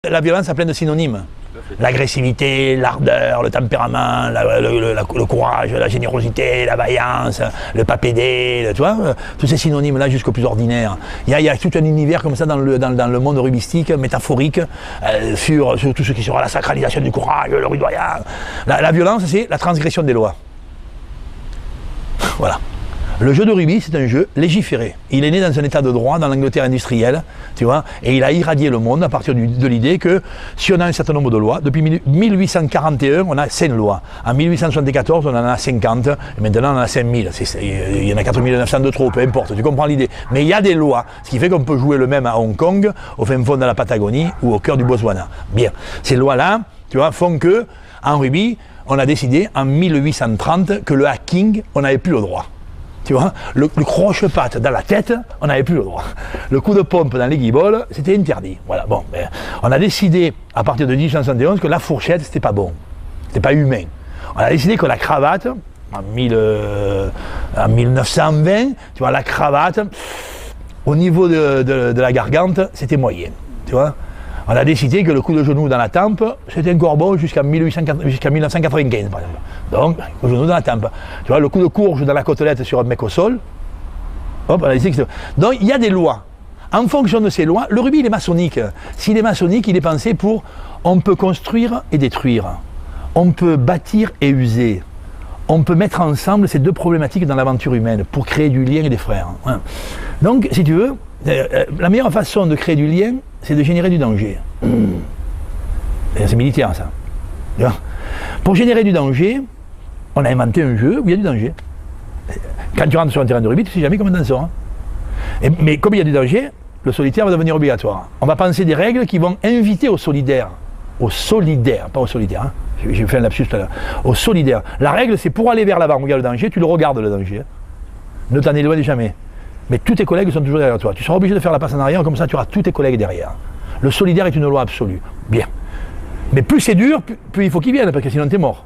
La violence a plein de synonymes. L'agressivité, l'ardeur, le tempérament, le courage, la générosité, la vaillance, le pas pédé, tu vois, tous ces synonymes-là jusqu'au plus ordinaire. Il y a tout un univers comme ça dans le monde rugbyistique, métaphorique, sur tout ce qui sera la sacralisation du courage, le rudoyant. La violence, c'est la transgression des lois. Voilà. Le jeu de rugby, c'est un jeu légiféré. Il est né dans un état de droit, dans l'Angleterre industrielle, tu vois, et il a irradié le monde à partir de l'idée que si on a un certain nombre de lois, depuis 1841, on a 5 lois. En 1874, on en a 50, et maintenant on en a 5000. Il y en a 4900 de trop, peu importe, tu comprends l'idée. Mais il y a des lois, ce qui fait qu'on peut jouer le même à Hong Kong, au fin fond de la Patagonie ou au cœur du Botswana. Bien, ces lois-là, tu vois, font que, en rugby, on a décidé en 1830 que le hacking, on n'avait plus le droit. Tu vois, le croche-patte dans la tête, on n'avait plus le droit. Le coup de pompe dans les guibolles, c'était interdit. Voilà, bon, on a décidé, à partir de 1871, que la fourchette, c'était pas bon. C'était pas humain. On a décidé que la cravate, en 1920, tu vois, la cravate, au niveau de la gargante, c'était moyen. Tu vois. On a décidé que le coup de genou dans la tempe, c'était encore bon jusqu'à 1995, par exemple. Donc, le genou dans la tempe. Tu vois, le coup de courge dans la côtelette sur un mec au sol, hop, on a décidé que donc, il y a des lois. En fonction de ces lois, le rugby, il est maçonnique. S'il est maçonnique, il est pensé pour on peut construire et détruire. On peut bâtir et user. On peut mettre ensemble ces deux problématiques dans l'aventure humaine pour créer du lien et des frères. Donc, si tu veux, la meilleure façon de créer du lien, c'est de générer du danger. C'est militaire, ça. Pour générer du danger, on a inventé un jeu où il y a du danger. Quand tu rentres sur un terrain de rugby, tu ne sais jamais comment t'en sors. Mais comme il y a du danger, le solitaire va devenir obligatoire. On va penser des règles qui vont inviter au solidaire. Au solidaire, pas au solitaire. Hein. J'ai fait un lapsus tout à l'heure. Au solidaire. La règle, c'est pour aller vers l'avant où il y a le danger, tu le regardes le danger. Ne t'en éloigne jamais. Mais tous tes collègues sont toujours derrière toi. Tu seras obligé de faire la passe en arrière, comme ça tu auras tous tes collègues derrière. Le solidaire est une loi absolue. Bien. Mais plus c'est dur, plus il faut qu'il vienne, parce que sinon t'es mort.